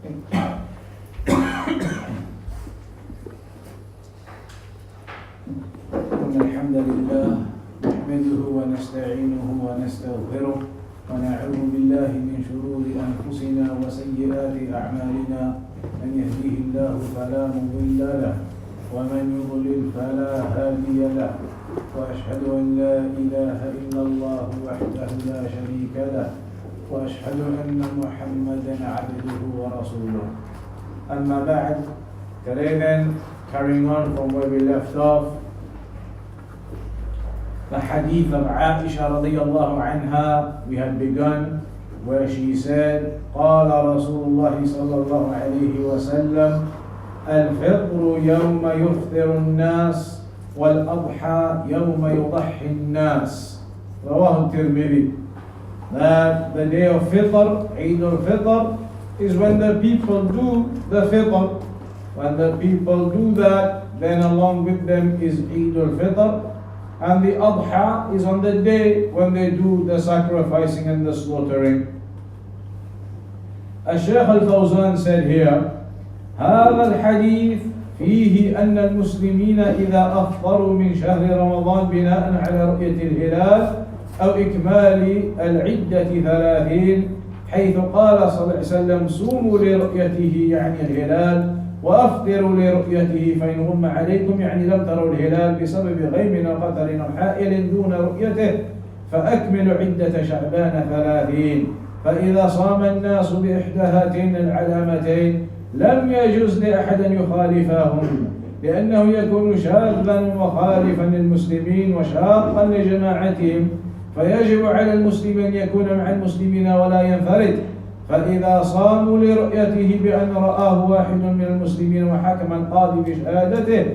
إن الحمد لله نحمده ونستعينه ونستغفره ونعوذ بالله من شرور أنفسنا وسيئات أعمالنا من يهده الله فلا مضل له ومن يضلل فلا هادي له وأشهد أن لا إله إلا الله وحده لا شريك له وأشهد أن محمدا عبده ورسوله. أما بعد, today then, carrying on from where we left off, the hadith of Aisha radiyallahu anha, we had begun where she said, قال رسول الله صلى الله عليه وسلم الفطر يوم يفطر الناس والأضحى يوم يضحي الناس. رواه الترمذي. That the day of Fitr, Eid al-Fitr, is when the people do the Fitr. When the people do that, then along with them is Eid al-Fitr. And the Adha is on the day when they do the sacrificing and the slaughtering. Shaykh al-Fawzan said here, هذا الحديث فيه أن المسلمين إذا أفطروا من شهر رمضان بناء على رؤية الهلال أو إكمال العدة 30 حيث قال صلى الله عليه وسلم صوموا لرؤيته يعني الهلال وأفطروا لرؤيته فإن غم عليكم يعني لم تروا الهلال بسبب غيم أو قطر أو حائل دون رؤيته فأكملوا عدة شعبان 30. فإذا صام الناس بإحدى هاتين العلامتين لم يجوز لأحد يخالفهم لأنه يكون شاذا مخالفا للمسلمين وشاقا لجماعتهم فيجب على المسلم أن يكون مع المسلمين ولا ينفرد. فإذا صاموا لرؤيته بأن رآه واحد من المسلمين وحكم القاضي بشهادته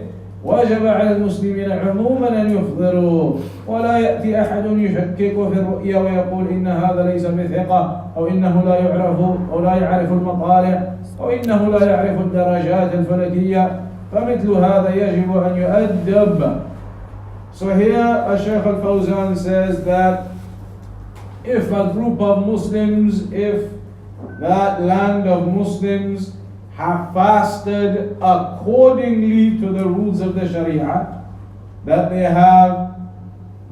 وجب على المسلمين عموما أن يفطروا ولا يأتي أحد يشكك في الرؤيا ويقول إن هذا ليس بثقة أو إنه لا يعرف أو لا يعرف المطالع أو إنه لا يعرف الدرجات الفلكية فمثل هذا يجب أن يؤدب. So here Shaykh al-Fawzan says that if a group of Muslims, if that land of Muslims have fasted accordingly to the rules of the Sharia, that they have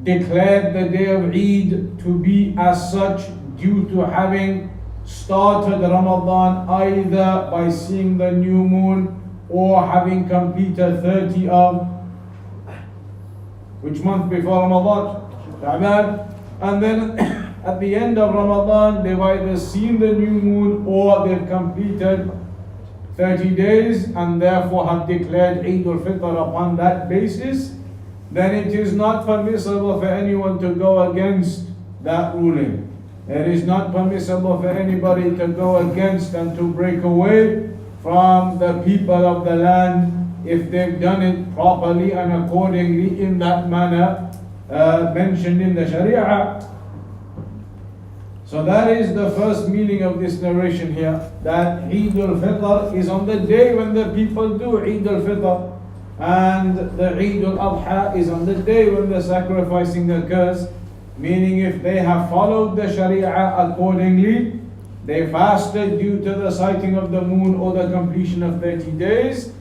declared the day of Eid to be as such due to having started Ramadan either by seeing the new moon or having completed 30 of which month before Ramadan? Sha'ban. And then at the end of Ramadan they've either seen the new moon or they've completed 30 days and therefore have declared Eid al-Fitr upon that basis, then it is not permissible for anyone to go against that ruling. It is not permissible for anybody to go against and to break away from the people of the land if they've done it properly and accordingly in that manner mentioned in the Sharia. So that is the first meaning of this narration here, that Eid al-Fitr is on the day when the people do Eid al-Fitr, and the Eid al-Adha is on the day when the sacrificing occurs, meaning if they have followed the Sharia accordingly, they fasted due to the sighting of the moon or the completion of 30 days,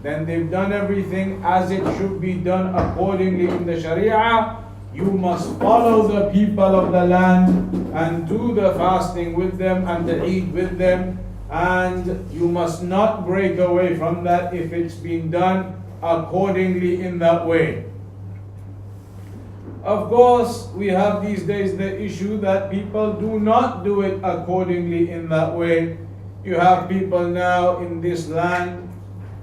then they've done everything as it should be done accordingly in the Sharia. You must follow the people of the land and do the fasting with them and the Eid with them, and you must not break away from that if it's been done accordingly in that way. Of course, we have these days the issue that people do not do it accordingly in that way. You have people now in this land,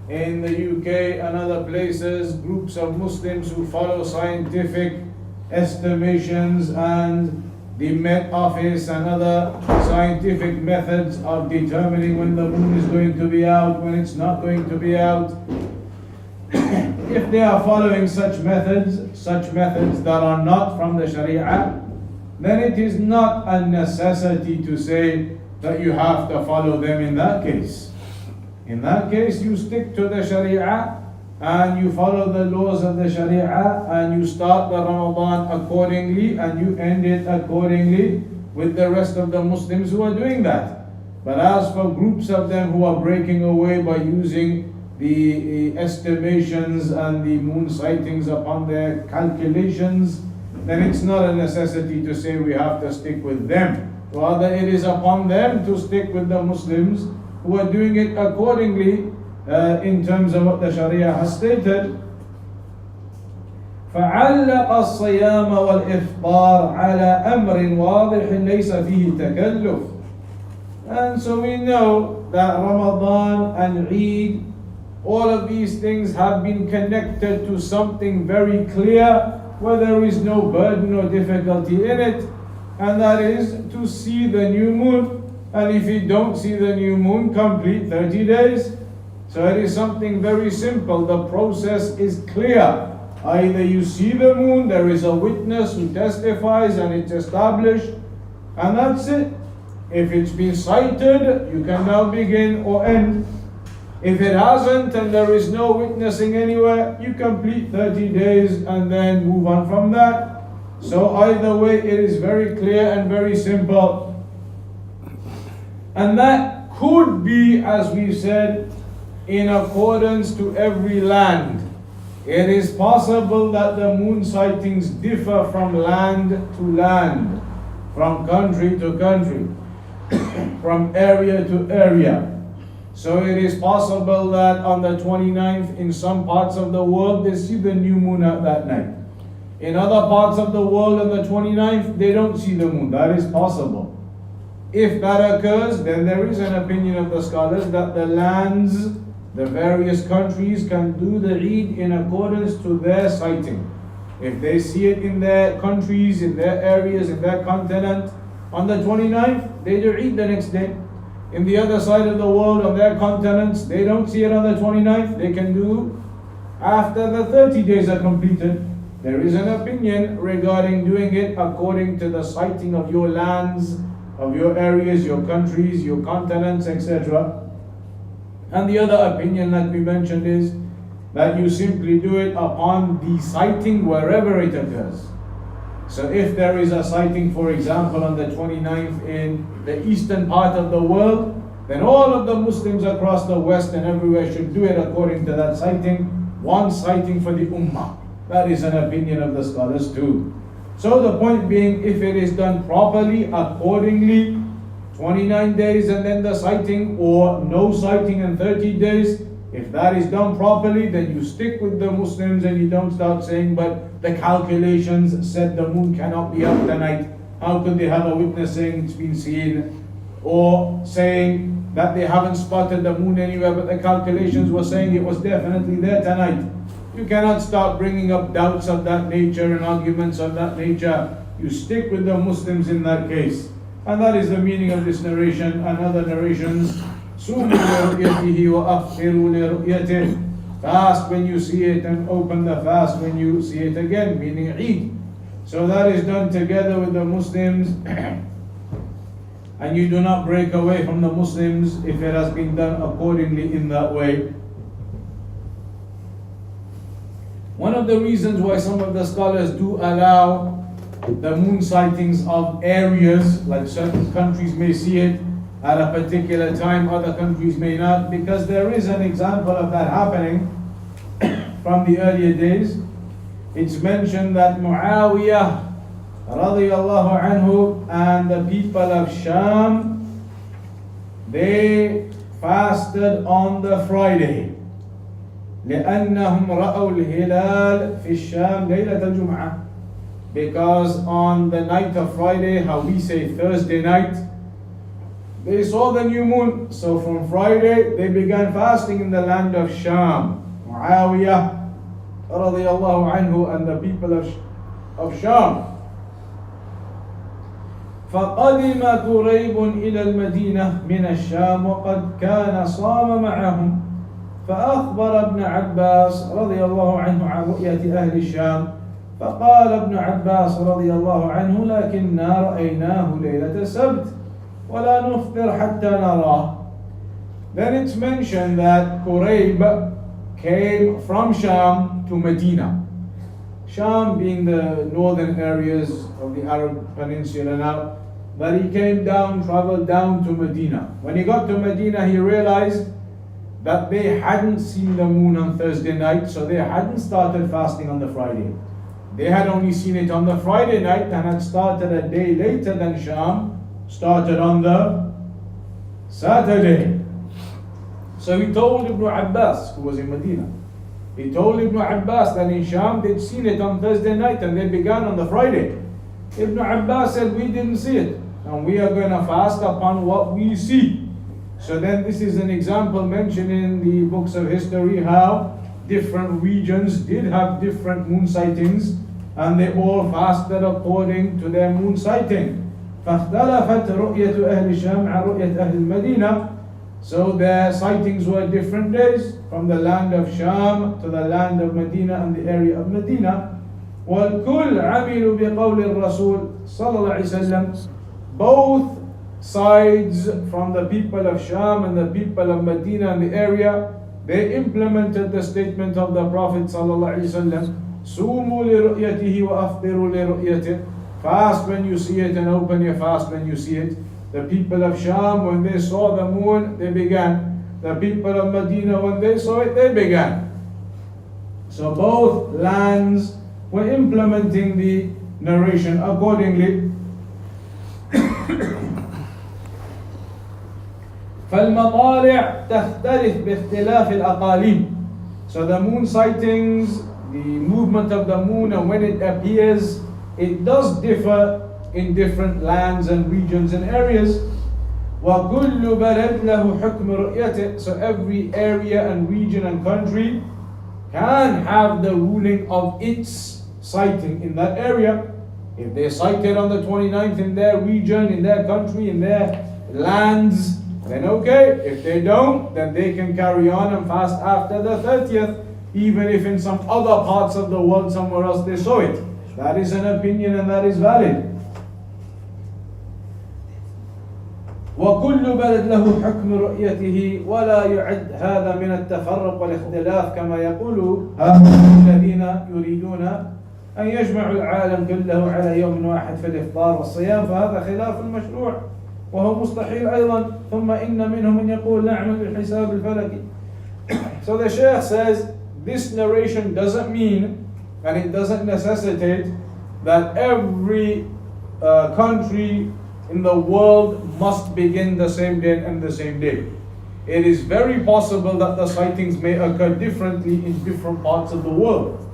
in the UK and other places, groups of Muslims who follow scientific estimations and the Met Office and other scientific methods of determining when the moon is going to be out, when it's not going to be out. If they are following such methods that are not from the Sharia, then it is not a necessity to say that you have to follow them in that case. In that case, you stick to the Sharia and you follow the laws of the Sharia and you start the Ramadan accordingly and you end it accordingly with the rest of the Muslims who are doing that. But as for groups of them who are breaking away by using the estimations and the moon sightings upon their calculations, then it's not a necessity to say we have to stick with them. Rather, it is upon them to stick with the Muslims who are doing it accordingly in terms of what the Sharia has stated. فعلق الصيام والإفطار على أمر واضح ليس فيه تكلف. And so we know that Ramadan and Eid, all of these things have been connected to something very clear where there is no burden or difficulty in it, and that is to see the new moon. And if you don't see the new moon, complete 30 days. So it is something very simple. The process is clear. Either you see the moon, there is a witness who testifies and it's established, and that's it. If it's been sighted, you can now begin or end. If it hasn't and there is no witnessing anywhere, you complete 30 days and then move on from that. So either way, it is very clear and very simple. And that could be, as we said, in accordance to every land. It is possible that the moon sightings differ from land to land, from country to country, from area to area. So it is possible that on the 29th in some parts of the world they see the new moon at that night. In other parts of the world on the 29th they don't see the moon. That is possible. If that occurs, then there is an opinion of the scholars that the lands, the various countries can do the Eid in accordance to their sighting. If they see it in their countries, in their areas, in their continent, on the 29th, they do Eid the next day. In the other side of the world, on their continents, they don't see it on the 29th, they can do after the 30 days are completed. There is an opinion regarding doing it according to the sighting of your lands, of your areas, your countries, your continents, etc. And the other opinion that we mentioned is that you simply do it upon the sighting wherever it occurs. So if there is a sighting, for example, on the 29th in the eastern part of the world, then all of the Muslims across the West and everywhere should do it according to that sighting. One sighting for the Ummah. That is an opinion of the scholars too. So the point being, if it is done properly, accordingly, 29 days and then the sighting, or no sighting and 30 days, if that is done properly, then you stick with the Muslims and you don't start saying, but the calculations said the moon cannot be up tonight. How could they have a witness saying it's been seen? Or saying that they haven't spotted the moon anywhere, but the calculations were saying it was definitely there tonight. You cannot start bringing up doubts of that nature and arguments of that nature. You stick with the Muslims in that case. And that is the meaning of this narration and other narrations. Sumu liru'yatihi wa aftiru liru'yatih. Fast when you see it and open the fast when you see it again, meaning Eid. So that is done together with the Muslims. And you do not break away from the Muslims if it has been done accordingly in that way. One of the reasons why some of the scholars do allow the moon sightings of areas, like certain countries may see it at a particular time, other countries may not, because there is an example of that happening from the earlier days. It's mentioned that Muawiyah radiyallahu anhu and the people of Sham, they fasted on the Friday. لأنهم رأوا الهلال في الشام ليلة الجمعة. Because on the night of Friday, how we say Thursday night, they saw the new moon. So from Friday, they began fasting in the land of Sham. Muawiyah radiyallahu anhu and the people of Sham. فقدم كريب إلى المدينة من الشام وقد كان صام معهم فأخبر ابن عباس رضي الله عنه عن رؤية أهل الشام فقال ابن عباس رضي الله عنه لكننا رأيناه ليلة السبت ولا نفطر حتى نراه. Then it's mentioned that Qurayb came from Sham to Medina. Sham being the northern areas of the Arab Peninsula now. that he came down, traveled down to Medina. When he got to Medina, he realized that they hadn't seen the moon on Thursday night, so they hadn't started fasting on the Friday. They had only seen it on the Friday night and had started a day later than Sham, started on the Saturday. So he told Ibn Abbas, who was in Medina, he told Ibn Abbas that in Sham they'd seen it on Thursday night and they began on the Friday. Ibn Abbas said, we didn't see it, and we are going to fast upon what we see. So then this is an example mentioned in the books of history how different regions did have different moon sightings and they all fasted according to their moon sighting. فاختلفت رؤية أهل الشام عن رؤية أهل المدينة. So their sightings were different days, from the land of Sham to the land of Medina and the area of Medina. والكل عملوا بقول الرسول صلى الله عليه وسلم. Both sides, from the people of Sham and the people of Medina and the area, they implemented the statement of the Prophet صلى الله عليه وسلم. صوموا لرؤيته وأفطروا لرؤيته. Fast when you see it and open your fast when you see it. The people of Sham, when they saw the moon, they began. The people of Medina, when they saw it, they began. So both lands were implementing the narration accordingly. فالمطالع تختلف باختلاف الأقاليم. So the moon sightings, the movement of the moon and when it appears, it does differ in different lands and regions and areas. وَكُلُّ بَلَدْ لَهُ حُكْمُ رُؤْيَتِهِ. So every area and region and country can have the ruling of its sighting in that area. If they sight it on the 29th in their region, in their country, in their lands, then okay. If they don't, then they can carry on and fast after the 30th, even if in some other parts of the world, somewhere else they saw it. That is an opinion and that is valid. وكل بلد له حكم رؤيته ولا يعد هذا من التفرق والاختلاف كما يقول هؤلاء الذين يريدون أن يجمعوا العالم كله على يوم واحد في الإفطار والصيام، فهذا خلاف المشروع وهو مستحيل أيضا. ثم إن منهم من يقول نعمل بالحساب الفلكي. So the Shaykh says this narration doesn't mean and it doesn't necessitate that every country in the world must begin the same day and the same day. It is very possible that the sightings may occur differently in different parts of the world.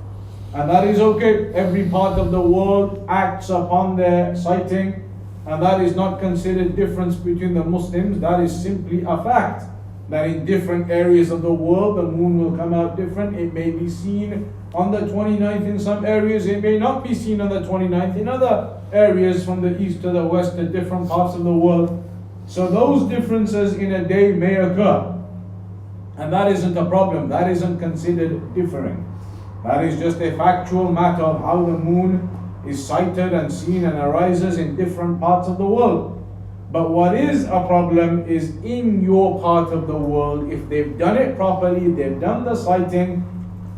And that is okay. Every part of the world acts upon their sighting, and that is not considered difference between the Muslims. That is simply a fact that in different areas of the world the moon will come out different. It may be seen on the 29th in some areas, it may not be seen on the 29th in other areas, from the east to the west to different parts of the world. So those differences in a day may occur, and that isn't a problem. That isn't considered differing. That is just a factual matter of how the moon is sighted and seen and arises in different parts of the world. But what is a problem is in your part of the world, if they've done it properly, they've done the sighting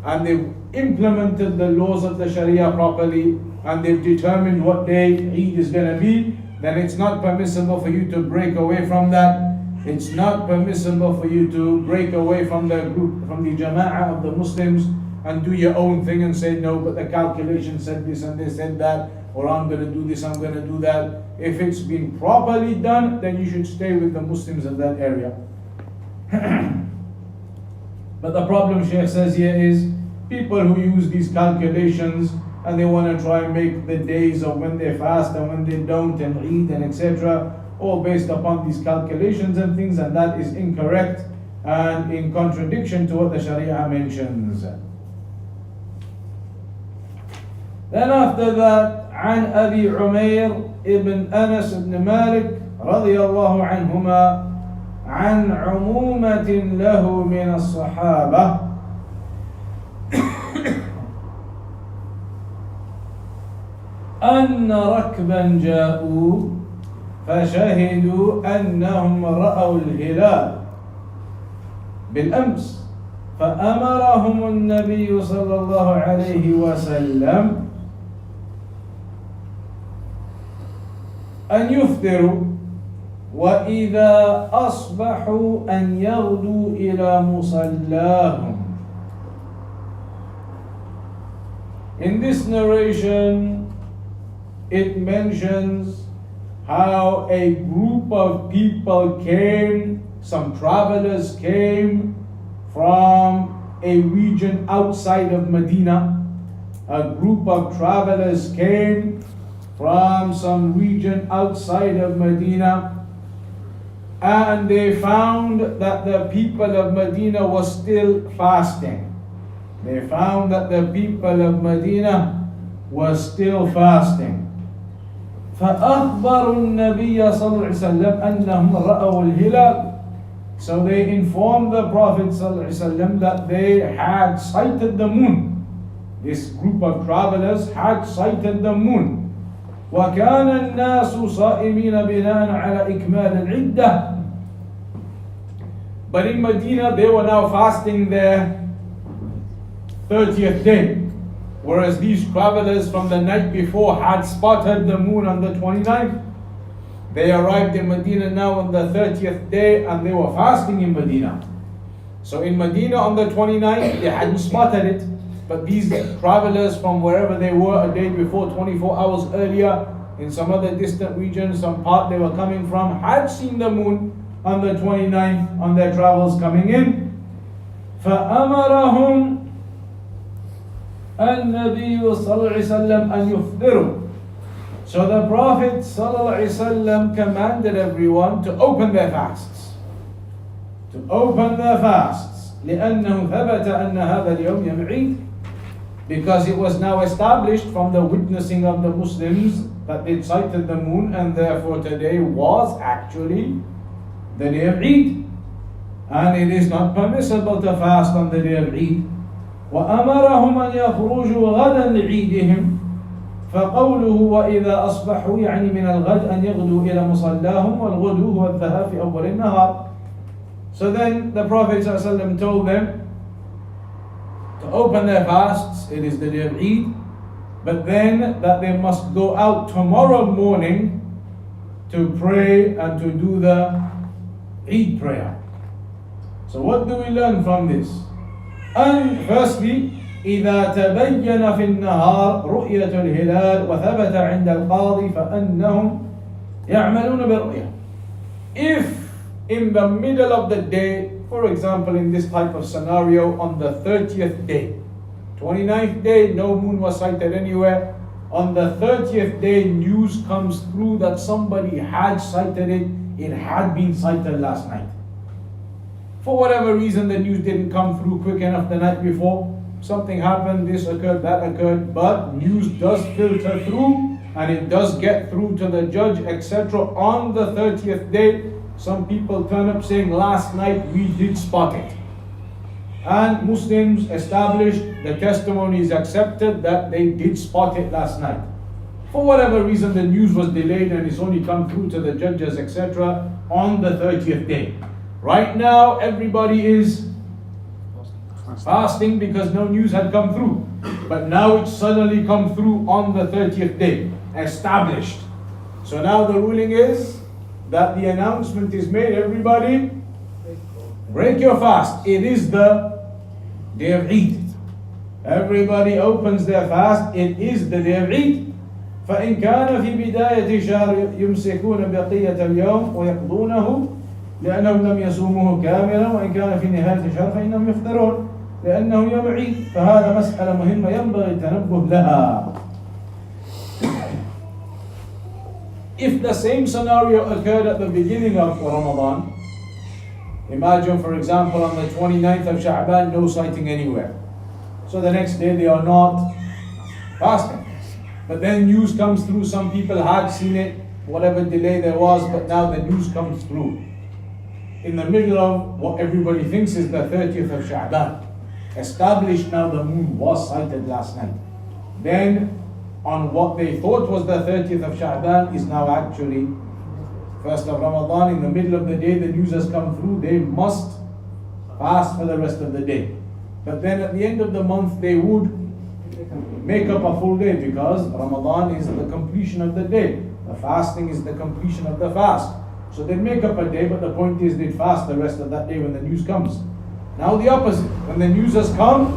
and they've implemented the laws of the Sharia properly, and they've determined what day Eid is going to be, then it's not permissible for you to break away from that. It's not permissible for you to break away from the group, from the jama'ah of the Muslims, and do your own thing and say, no, but the calculation said this and they said that, or I'm going to do this, I'm going to do that. If it's been properly done, then you should stay with the Muslims of that area. But the problem Shaykh says here is people who use these calculations and they want to try and make the days of when they fast and when they don't and Eid and etc. all based upon these calculations and things, and that is incorrect and in contradiction to what the Sharia mentions. Then after that, عن أبي عمير ابن أنس بن مالك رضي الله عنهما عن عمومة له من الصحابة أن ركبا جاءوا فشهدوا أنهم رأوا الهلال بالأمس فأمرهم النبي صلى الله عليه وسلم أن يفطروا وإذا أصبحوا أن يغدوا إلى مصلاهم. In this narration, it mentions how a group of people came, some travelers came from a region outside of Medina. A group of travelers came from some region outside of Medina, and they found that the people of Medina were still fasting. They found that the people of Medina were still fasting. فأخبروا النبي صلى الله عليه وسلم أنهم رأوا الهلال. So they informed the Prophet صلى الله عليه وسلم that they had sighted the moon. This group of travelers had sighted the moon. وكان الناس صائمين بناء على إكمال العدة. But in Medina they were now fasting their 30th day, whereas these travelers from the night before had spotted the moon on the 29th. They arrived in Medina now on the 30th day and they were fasting in Medina. So in Medina on the 29th they hadn't spotted it, but these travelers from wherever they were a day before, 24 hours earlier, in some other distant region, some part they were coming from, had seen the moon on the 29th on their travels coming in. فأمرهم النبي صلى الله عليه وسلم أن يفطروا. So the Prophet صلى الله عليه وسلم commanded everyone to open their fasts. To open their fasts. لأنه ثبت أن هذا اليوم يوم عيد. Because it was now established from the witnessing of the Muslims that they sighted the moon, and therefore today was actually the day of Eid. And it is not permissible to fast on the day of Eid. وأمرهم أن يخرجوا غدا لعيدهم. فقوله وإذا أصبحوا يعني من الغد أن يغدوا إلى مصلاهم والغدو هو الذهاب في أول النهار. So then the Prophet ﷺ told them to open their fasts, it is the day of Eid, but then that they must go out tomorrow morning to pray and to do the Eid prayer. So what do we learn from this? And firstly, إذا تبين في النهار رؤية الهلال وثبت عند القاضي فأنهم يعملون بالرؤية. If in the middle of the day, for example in this type of scenario on the 30th day, 29th day no moon was sighted anywhere, on the 30th day news comes through that somebody had sighted it, it had been sighted last night. For whatever reason the news didn't come through quick enough the night before, something happened, this occurred, that occurred, but news does filter through and it does get through to the judge, etc. On the 30th day, some people turn up saying last night we did spot it. And Muslims established, the testimony is accepted that they did spot it last night. For whatever reason the news was delayed and it's only come through to the judges, etc. on the 30th day. Right now everybody is fasting because no news had come through. But now it's suddenly come through on the 30th day, established. So now the ruling is that the announcement is made, everybody break your fast. It is the day of Eid. Everybody opens their fast, it is the day of Eid. فإن كان في بداية شهر يمسكون بقية اليوم ويقضونه لأنهم لم يصوموه كاملا، وإن كان في نهاية الشهر فإنهم يفطرون لأنه يوم عيد. فهذا مسألة مهمة ينبغي التنبه لها. If the same scenario occurred at the beginning of Ramadan, imagine for example on the 29th of Sha'ban, no sighting anywhere. So the next day they are not fasting. But then news comes through, some people had seen it, whatever delay there was, but now the news comes through. In the middle of what everybody thinks is the 30th of Sha'ban. Established now the moon was sighted last night. Then on what they thought was the 30th of Sha'ban is now actually 1st of Ramadan. In the middle of the day the news has come through, they must fast for the rest of the day. But then at the end of the month they would make up a full day because Ramadan is the completion of the day. The fasting is the completion of the fast. So they make up a day, but the point is they'd fast the rest of that day when the news comes. Now the opposite, when the news has come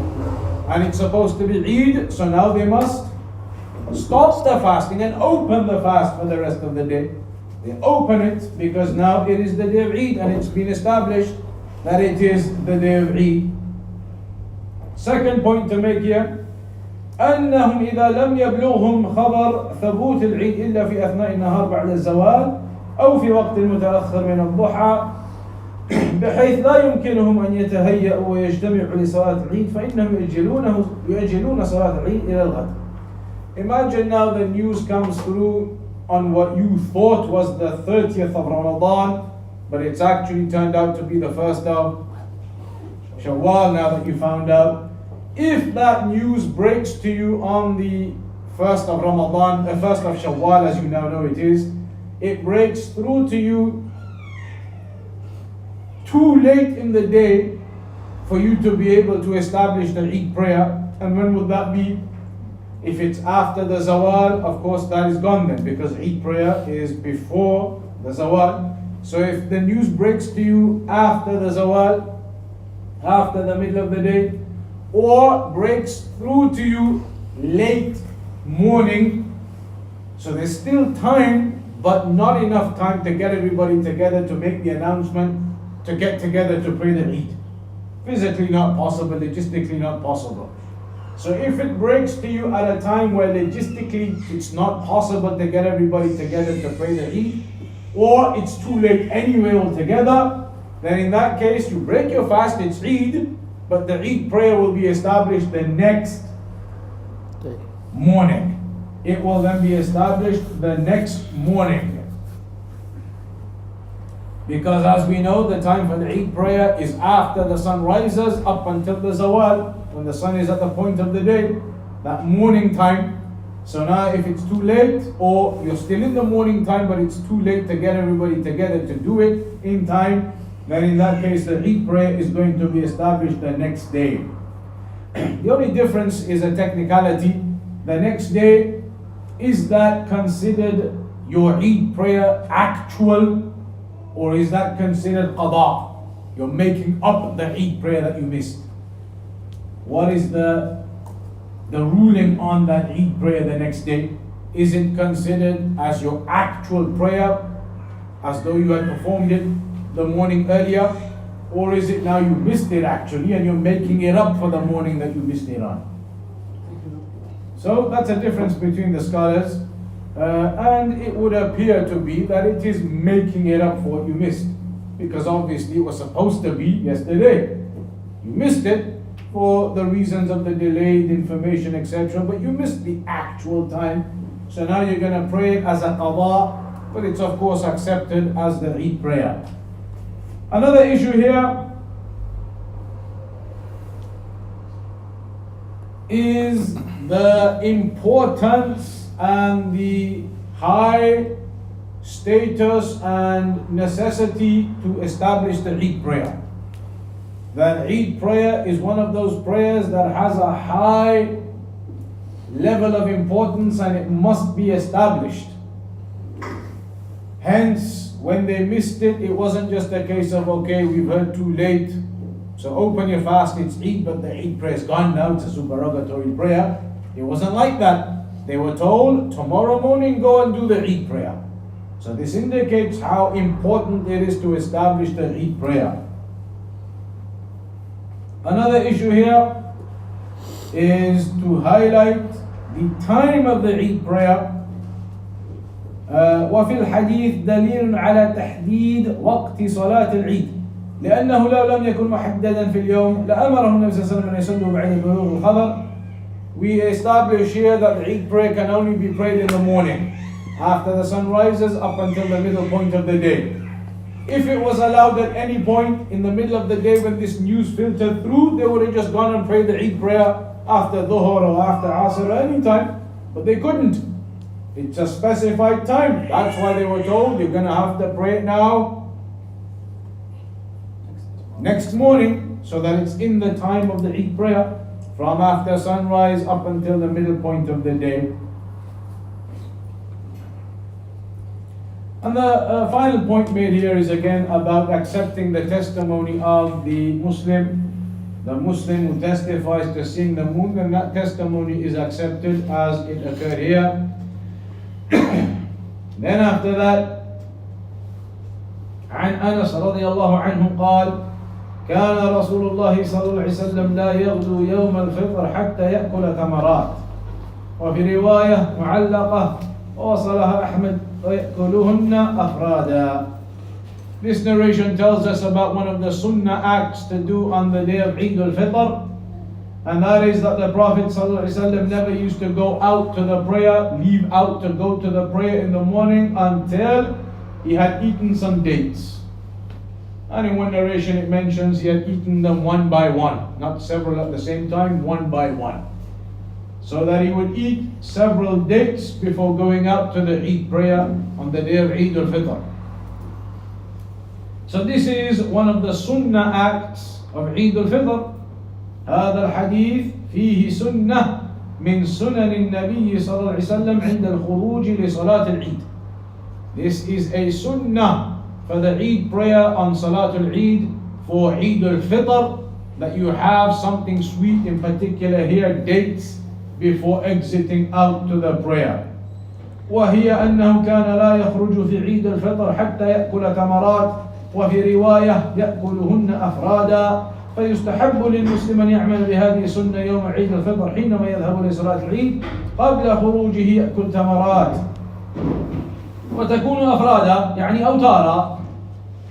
and it's supposed to be Eid, so now they must stop the fasting and open the fast for the rest of the day. They open it because now it is the day of Eid and it's been established that it is the day of Eid. Second point to make here, أنهم إذا لم يبلغهم خبر ثبوت العيد إلا في أثناء النهار بعد الزوال أو في وقت متأخر من الضحى بحيث لا يمكنهم أن يتهيأوا ويجتمعوا لصلاة العيد فإنهم يؤجلون صلاة العيد إلى الغد. Imagine now the news comes through on what you thought was the 30th of Ramadan, but it's actually turned out to be the 1st of Shawwal now that you found out. If that news breaks to you on the 1st of Ramadan, the 1st of Shawwal as you now know it breaks through to you too late in the day for you to be able to establish the Eid prayer. And when would that be? If it's after the Zawal, of course that is gone then, because Eid prayer is before the Zawal. So if the news breaks to you after the Zawal, after the middle of the day, or breaks through to you late morning, so there's still time, but not enough time to get everybody together to make the announcement, to get together to pray the Eid. Physically not possible, logistically not possible. So if it breaks to you at a time where logistically it's not possible to get everybody together to pray the Eid, or it's too late anyway altogether, then in that case you break your fast, it's Eid, but the Eid prayer will be established the next morning. It will then be established the next morning. Because as we know, the time for the Eid prayer is after the sun rises up until the Zawal, when the sun is at the point of the day, that morning time. So now if it's too late, or you're still in the morning time but it's too late to get everybody together to do it in time, then in that case the Eid prayer is going to be established the next day. The only difference is a technicality. The next day, is that considered your Eid prayer actual, or is that considered qada? You're making up the Eid prayer that you missed. What is the ruling on that Eid prayer the next day? Is it considered as your actual prayer, as though you had performed it the morning earlier, or is it now you missed it actually and you're making it up for the morning that you missed it on? So that's a difference between the scholars, and it would appear to be that it is making it up for what you missed, because obviously it was supposed to be yesterday. You missed it for the reasons of the delayed information, etc., but you missed the actual time. So now you're going to pray it as a qada, but it's of course accepted as the Eid prayer. Another issue here is the importance and the high status and necessity to establish the Eid prayer. That Eid prayer is one of those prayers that has a high level of importance and it must be established. Hence, when they missed it, it wasn't just a case of, okay, we've heard too late, so open your fast, it's Eid, but the Eid prayer is gone now, it's a supererogatory prayer. It wasn't like that. They were told, tomorrow morning go and do the Eid prayer. So this indicates how important it is to establish the Eid prayer. Another issue here is to highlight the time of the Eid prayer. وفي الحديث دليل على تحديد وقت صلاة العيد لأنه لو لم يكن محددا في اليوم لأمره النبي صلى الله عليه وسلم أن يصلوا بعد بلوغ الخبر. We establish here that the Eid prayer can only be prayed in the morning after the sun rises up until the middle point of the day. If it was allowed at any point in the middle of the day when this news filtered through, they would have just gone and prayed the Eid prayer after Dhuhr or after Asr or any time, but they couldn't. It's a specified time. That's why they were told, you're going to have to pray it now next morning, so that it's in the time of the Eid prayer from after sunrise up until the middle point of the day. And the final point made here is again about accepting the testimony of the Muslim. The Muslim who testifies to seeing the moon, then that testimony is accepted as it occurred here. Then after that, عن أنس رضي الله عنه قال كان رسول الله صلى الله عليه وسلم لا يغدو يوم الفطر حتى يأكل تمرات وفي رواية معلقة ووصلها أحمد ويأكلهن أفرادا. This narration tells us about one of the sunnah acts to do on the day of Eid al-Fitr, and that is that the Prophet ﷺ never used to go out to the prayer, leave out to go to the prayer in the morning until he had eaten some dates. And in one narration it mentions he had eaten them one by one, not several at the same time, one by one. So that he would eat several dates before going out to the Eid prayer on the day of Eid al-Fitr. So this is one of the sunnah acts of Eid al-Fitr. هذا الحديث فيه سنة من سنن النبي صلى الله عليه وسلم عند الخروج لصلاة العيد. This is a sunnah for the Eid prayer on Salatul Eid for Eid al-Fitr, that you have something sweet, in particular here dates, before exiting out to the prayer. وهي أنه كان لا يخرج في عيد الفطر حتى يأكل تمرات وفي رواية يأكلهن أفرادا. فيستحب للمسلم أن يعمل بهذه السنة يوم عيد الفطر حينما يذهب لصلاة العيد قبل خروجه يأكل تمرات وتكون أفرادا يعني أوتارا.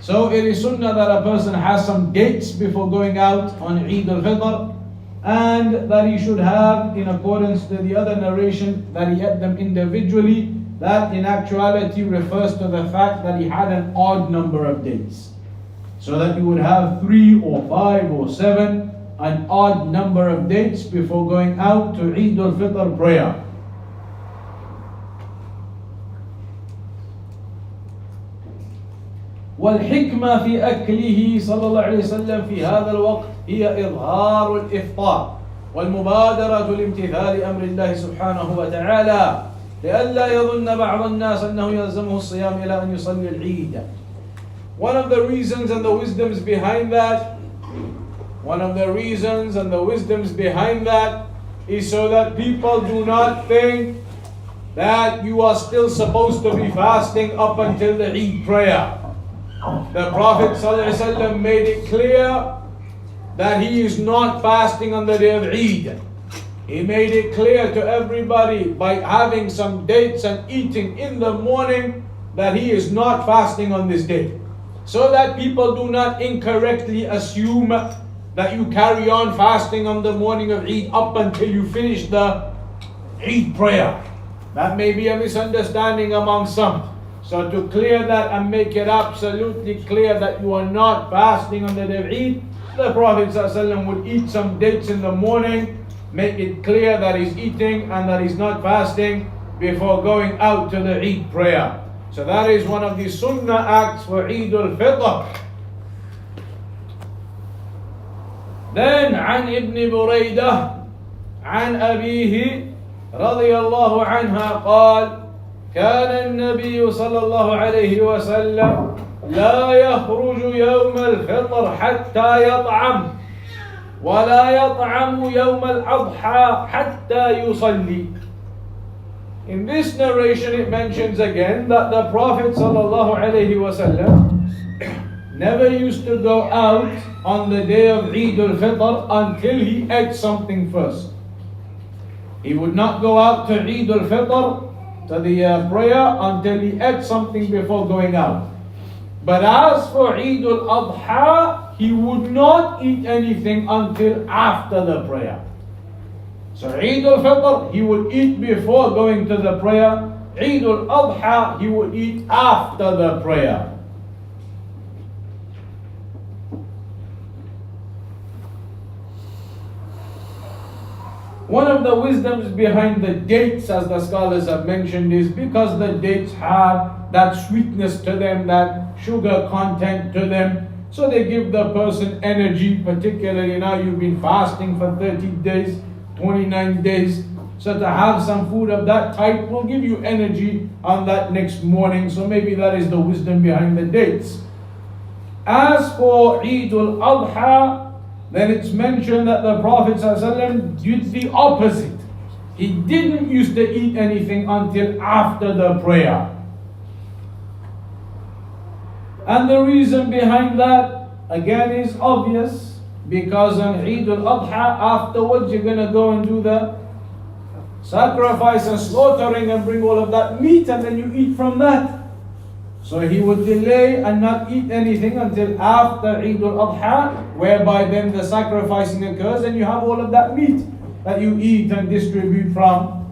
So it is sunnah that a person has some dates before going out on Eid al-Fitr, and that he should have, in accordance to the other narration, that he ate them individually. That in actuality refers to the fact that he had an odd number of dates. So that you would have 3 or 5 or 7, an odd number of dates before going out to Eid al-Fitr prayer. والحكمة في أكله صلى الله عليه وسلم في هذا الوقت هي إظهار الإفطار والمبادرة لامتثال أمر الله سبحانه وتعالى لئلا يظن بعض الناس أنه يلزمه الصيام إلى أن يصلي العيد. One of the reasons and the wisdoms behind that is so that people do not think that you are still supposed to be fasting up until the Eid prayer. The Prophet ﷺ made it clear that he is not fasting on the day of Eid. He made it clear to everybody by having some dates and eating in the morning that he is not fasting on this day. So that people do not incorrectly assume that you carry on fasting on the morning of Eid up until you finish the Eid prayer. That may be a misunderstanding among some. So to clear that and make it absolutely clear that you are not fasting on the day of Eid, the Prophet ﷺ would eat some dates in the morning, make it clear that he's eating and that he's not fasting before going out to the Eid prayer. So that is one of the sunnah acts for Eid al-Fitr. Then عن ابن بريدة عن أبيه رضي الله عنها قال كان النبي صلى الله عليه وسلم لا يخرج يوم الفطر حتى يطعم ولا يطعم يوم الأضحى حتى يصلي. In this narration it mentions again that the Prophet sallallahu alaihi wasallam never used to go out on the day of Eid al-Fitr until he ate something first. He would not go out to Eid al-Fitr, to the prayer, until he ate something before going out. But as for Eid al-Adha, he would not eat anything until after the prayer. So Eid al-Fitr, he would eat before going to the prayer. Eid al-Adha, he would eat after the prayer. One of the wisdoms behind the dates, as the scholars have mentioned, is because the dates have that sweetness to them, that sugar content to them. So they give the person energy, particularly now you've been fasting for 30 days, 29 days. So to have some food of that type will give you energy on that next morning. So maybe that is the wisdom behind the dates. As for Eid al-Adha, then it's mentioned that the Prophet ﷺ did the opposite. He didn't used to eat anything until after the prayer. And the reason behind that, again, is obvious. Because on Eid al-Adha, afterwards you're going to go and do the sacrifice and slaughtering and bring all of that meat, and then you eat from that. So he would delay and not eat anything until after Eid al-Adha, whereby then the sacrificing occurs and you have all of that meat that you eat and distribute from.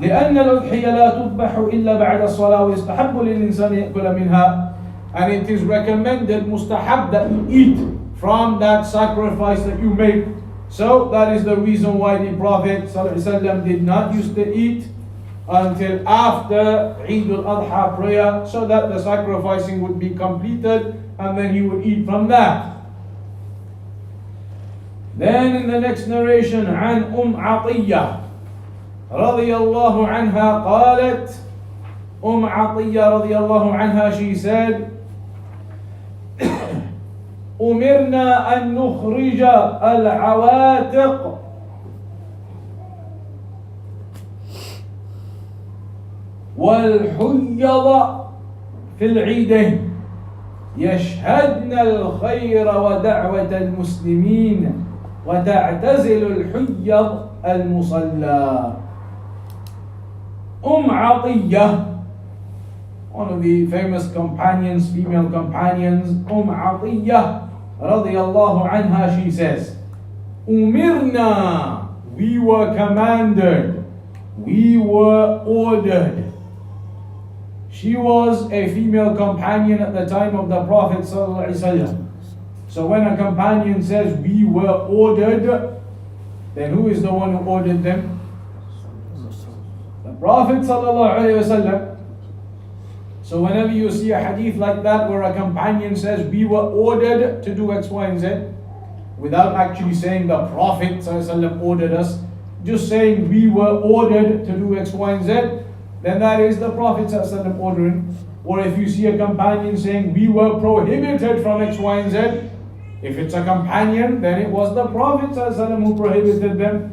لأن الأضحية لا تذبح إلا بعد الصلاة ويستحب للإنسان يأكل منها. And it is recommended, mustahab, that you eat from that sacrifice that you make. So that is the reason why the Prophet ﷺ did not used to eat until after Eid al-Adha prayer, so that the sacrificing would be completed and then he would eat from that. Then in the next narration, عن عطية رضي الله عنها قالت, عطية رضي الله عنها, she said, أمرنا أن نخرج العواتق والحيض في العيدين يشهدن الخير ودعوة المسلمين وتعتزل الحيض المصلى. عطية, one of the famous companions, female companions, عطية radiyallahu anha, she says, Umirna, we were commanded, we were ordered. She was a female companion at the time of the Prophet sallallahu alaihi wasallam. So when a companion says we were ordered, then who is the one who ordered them? The Prophet sallallahu alaihi wasallam. So whenever you see a hadith like that where a companion says we were ordered to do X, Y, and Z, without actually saying the Prophet ﷺ ordered us, just saying we were ordered to do X, Y, and Z, then that is the Prophet ﷺ ordering. Or if you see a companion saying we were prohibited from X, Y, and Z, if it's a companion, then it was the Prophet ﷺ who prohibited them.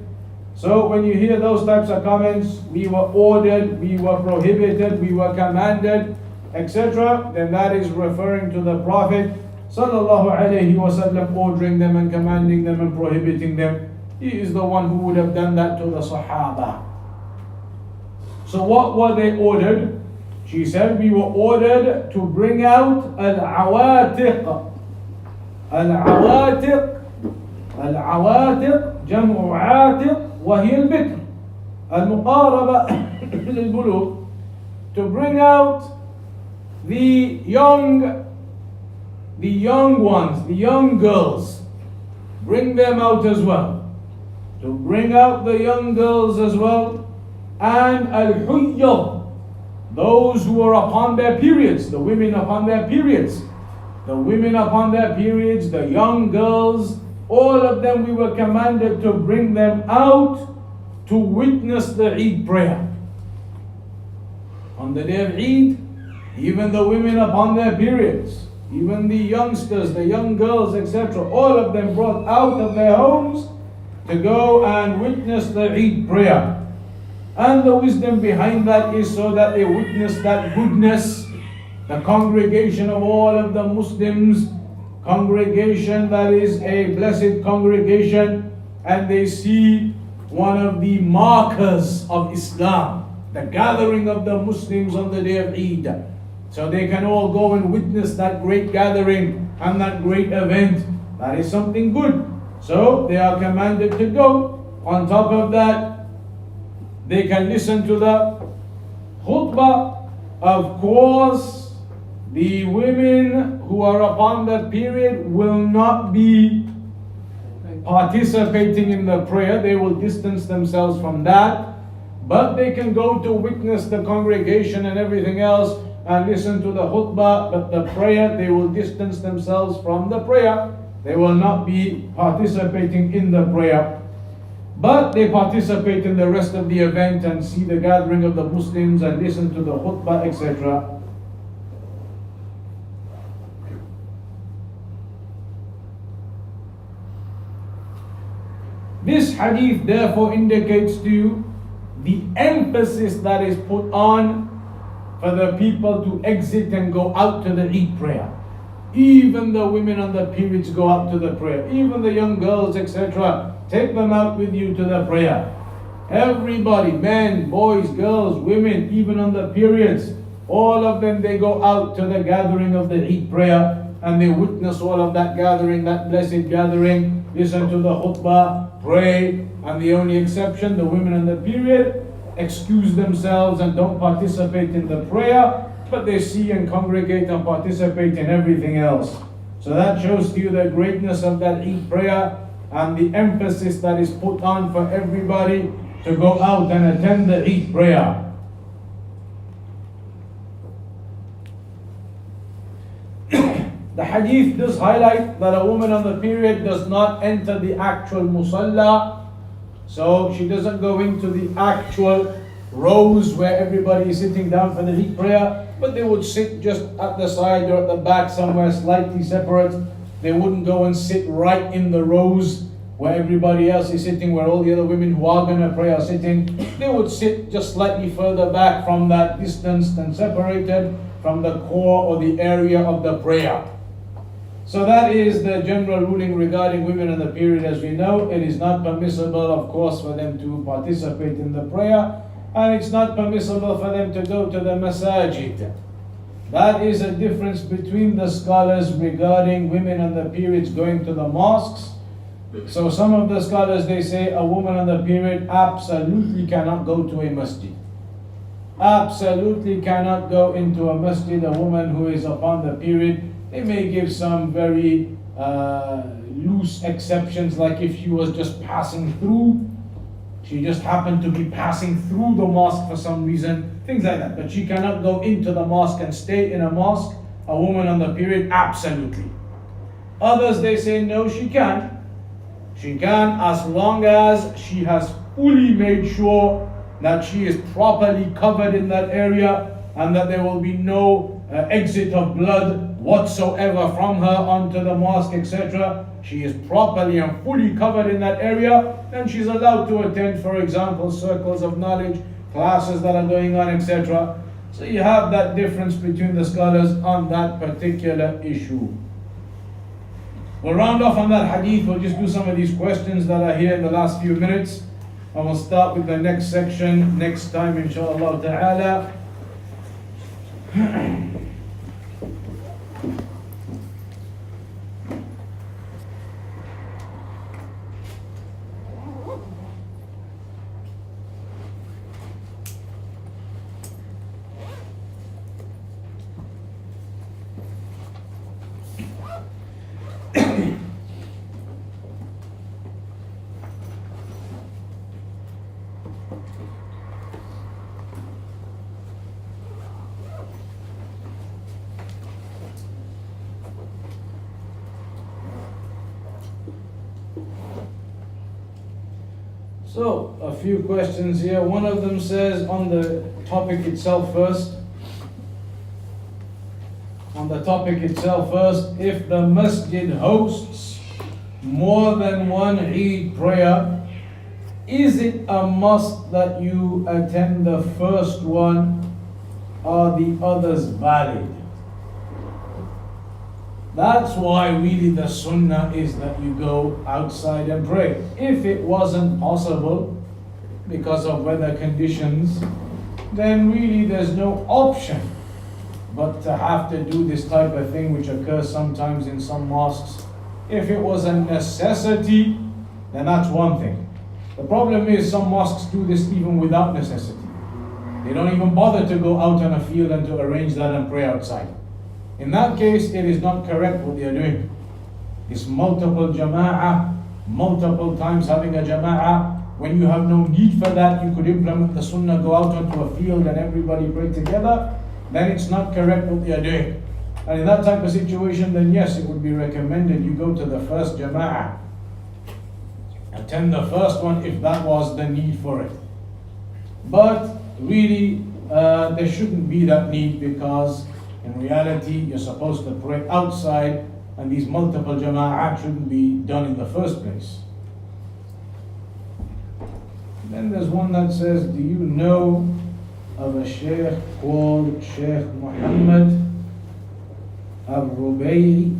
So when you hear those types of comments, we were ordered, we were prohibited, we were commanded, etc., then that is referring to the Prophet sallallahu alaihi wasallam ordering them and commanding them and prohibiting them. He is the one who would have done that to the Sahaba. So what were they ordered? She said we were ordered to bring out al-awatiq. Al-awatiq, al-awatiq, jam'u atiq, وهي البكر المقاربة للبلوغ, to bring out the young ones, the young girls, bring them out as well, to bring out the young girls as well, and al-huyyad, those who are upon their periods, the women upon their periods, the young girls, all of them we were commanded to bring them out to witness the Eid prayer. On the day of Eid, even the women upon their periods, even the youngsters, the young girls, etc., all of them brought out of their homes to go and witness the Eid prayer. And the wisdom behind that is so that they witness that goodness, the congregation of all of the Muslims, congregation that is a blessed congregation, and they see one of the markers of Islam, the gathering of the Muslims on the day of Eid. So they can all go and witness that great gathering and that great event. That is something good. So they are commanded to go. On top of that, they can listen to the khutbah. Of course, the women who are upon that period will not be participating in the prayer. They will distance themselves from that. But they can go to witness the congregation and everything else and listen to the khutbah. But the prayer, they will distance themselves from the prayer. They will not be participating in the prayer. But they participate in the rest of the event and see the gathering of the Muslims and listen to the khutbah, etc. This hadith therefore indicates to you the emphasis that is put on for the people to exit and go out to the Eid prayer. Even the women on the periods go out to the prayer. Even the young girls, etc. Take them out with you to the prayer. Everybody, men, boys, girls, women, even on the periods, all of them, they go out to the gathering of the Eid prayer and they witness all of that gathering, that blessed gathering, listen to the khutbah, pray, and the only exception, the women on the period, excuse themselves and don't participate in the prayer, but they see and congregate and participate in everything else. So that shows to you the greatness of that Eid prayer and the emphasis that is put on for everybody to go out and attend the Eid prayer. The hadith does highlight that a woman on the period does not enter the actual musalla, so she doesn't go into the actual rows where everybody is sitting down for the Eid prayer, but they would sit just at the side or at the back somewhere slightly separate. They wouldn't go and sit right in the rows where everybody else is sitting, where all the other women who are going to pray are sitting. They would sit just slightly further back from that, distanced and separated from the core or the area of the prayer. So that is the general ruling regarding women in the period. As we know, it is not permissible, of course, for them to participate in the prayer, and it's not permissible for them to go to the masajid. That is a difference between the scholars regarding women on the periods going to the mosques. So some of the scholars, they say a woman on the period absolutely cannot go to a masjid. Absolutely cannot go into a masjid, a woman who is upon the period. They may give some very loose exceptions, like if she was just passing through, she just happened to be passing through the mosque for some reason, things like that. But she cannot go into the mosque and stay in a mosque, a woman on the period, absolutely. Others, they say no, she can. She can, as long as she has fully made sure that she is properly covered in that area and that there will be no exit of blood whatsoever from her onto the mosque, etc. She is properly and fully covered in that area, and she's allowed to attend, for example, circles of knowledge, classes that are going on, etc. So you have that difference between the scholars on that particular issue. We'll round off on that hadith. We'll just do some of these questions that are here in the last few minutes, and we'll start with the next section next time, inshallah ta'ala. So, a few questions here. One of them says, on the topic itself first, if the masjid hosts more than one Eid prayer, is it a must that you attend the first one? Are the others valid? That's why really the sunnah is that you go outside and pray. If it wasn't possible because of weather conditions, then really there's no option but to have to do this type of thing, which occurs sometimes in some mosques. If it was a necessity, then that's one thing. The problem is some mosques do this even without necessity. They don't even bother to go out on a field and to arrange that and pray outside. In that case, it is not correct what they are doing. It's multiple jama'ah, multiple times having a jama'ah. When you have no need for that, you could implement the sunnah, go out onto a field and everybody pray together. Then it's not correct what they are doing. And in that type of situation, then yes, it would be recommended you go to the first jama'ah. attend the first one if that was the need for it. But really, there shouldn't be that need, because in reality, you're supposed to pray outside, and these multiple jama'at shouldn't be done in the first place. Then there's one that says, do you know of a sheikh called Sheikh Muhammad Al-Rubayyi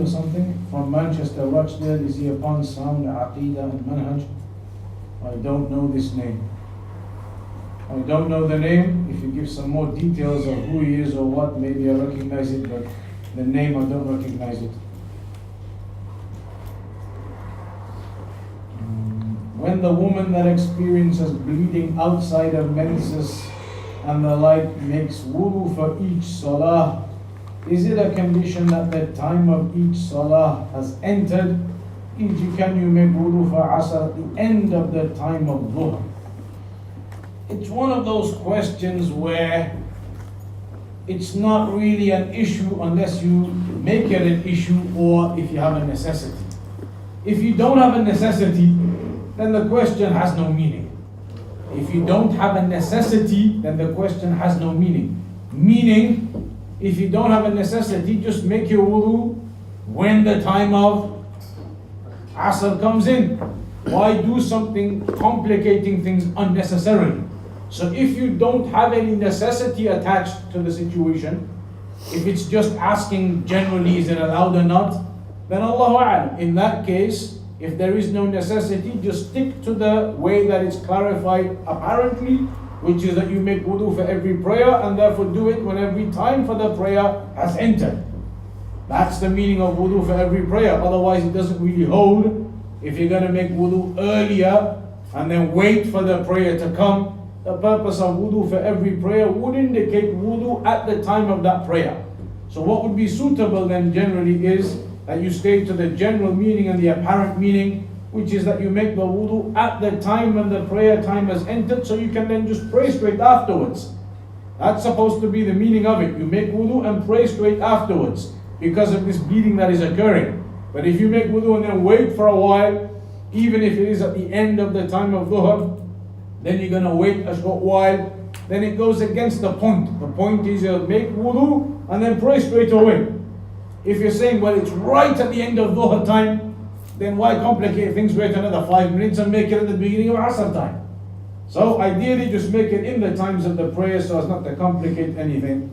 or something, from Manchester, Rochdale? Is he upon sound Aqidah and Manhaj? I don't know this name. I don't know the name. If you give some more details of who he is or what, maybe I recognize it, but the name I don't recognize it. When the woman that experiences bleeding outside of menses and the like makes wudu for each salah, is it a condition that the time of each salah has entered? E.g., can you make wudu for asr at the end of the time of dhuhr? It's one of those questions where it's not really an issue unless you make it an issue, or if you have a necessity. If you don't have a necessity, then the question has no meaning. If you don't have a necessity, then the question has no meaning. Meaning, if you don't have a necessity, just make your wudu when the time of asr comes in. Why do something complicating things unnecessarily? So if you don't have any necessity attached to the situation, if it's just asking generally is it allowed or not, then Allahu A'lam. In that case, if there is no necessity, just stick to the way that it's clarified apparently, which is that you make wudu for every prayer, and therefore do it when every time for the prayer has entered. That's the meaning of wudu for every prayer. Otherwise it doesn't really hold. If you're going to make wudu earlier and then wait for the prayer to come, the purpose of wudu for every prayer would indicate wudu at the time of that prayer. So what would be suitable then generally is that you stay to the general meaning and the apparent meaning, which is that you make the wudu at the time when the prayer time has entered, so you can then just pray straight afterwards. That's supposed to be the meaning of it. You make wudu and pray straight afterwards because of this bleeding that is occurring. But if you make wudu and then wait for a while, even if it is at the end of the time of dhuhr, then you're going to wait a short while, then it goes against the point. The point is you make wudu and then pray straight away. If you're saying, well, it's right at the end of dhuhr time, then why complicate things? Wait another 5 minutes and make it at the beginning of asr time. So ideally just make it in the times of the prayer so as not to complicate anything.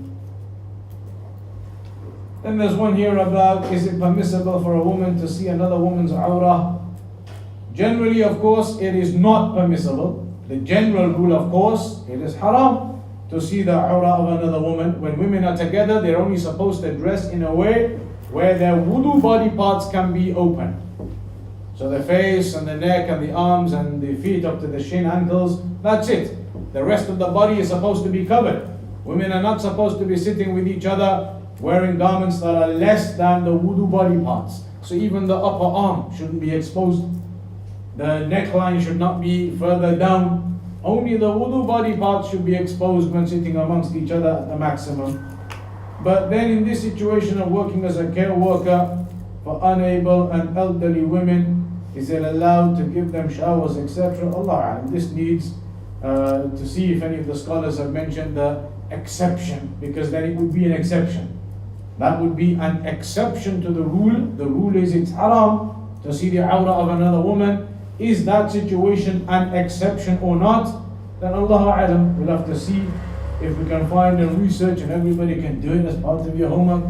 Then there's one here about, is it permissible for a woman to see another woman's awrah? Generally, of course, it is not permissible. The general rule, of course, it is haram to see the awrah of another woman. When women are together, they're only supposed to dress in a way where their wudu body parts can be open. So the face and the neck and the arms and the feet up to the shin, ankles, that's it. The rest of the body is supposed to be covered. Women are not supposed to be sitting with each other wearing garments that are less than the wudu body parts. So even the upper arm shouldn't be exposed. The neckline should not be further down. Only the wudu body parts should be exposed when sitting amongst each other at the maximum. But then in this situation of working as a care worker for unable and elderly women, is it allowed to give them showers, etc.? Allah A'lam. This needs to see if any of the scholars have mentioned the exception, because then it would be an exception. That would be an exception to the rule. The rule is it's haram to see the awrah of another woman. Is that situation an exception or not? Then Allah A'lam, we'll have to see if we can find and research, and everybody can do it as part of your homework.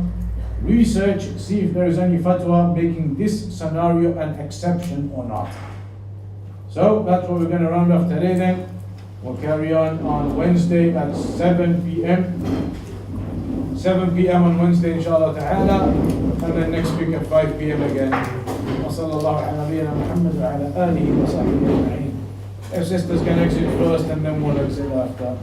Research, see if there is any fatwa making this scenario an exception or not. So that's what we're going to round off today then. We'll carry on Wednesday at 7 p.m. 7 p.m. on Wednesday, inshallah ta'ala, and then next week at 5 p.m. again. وصلى الله على نبينا محمد وعلى آله وصحبه أجمعين. If sisters can exit first and then we'll exit after.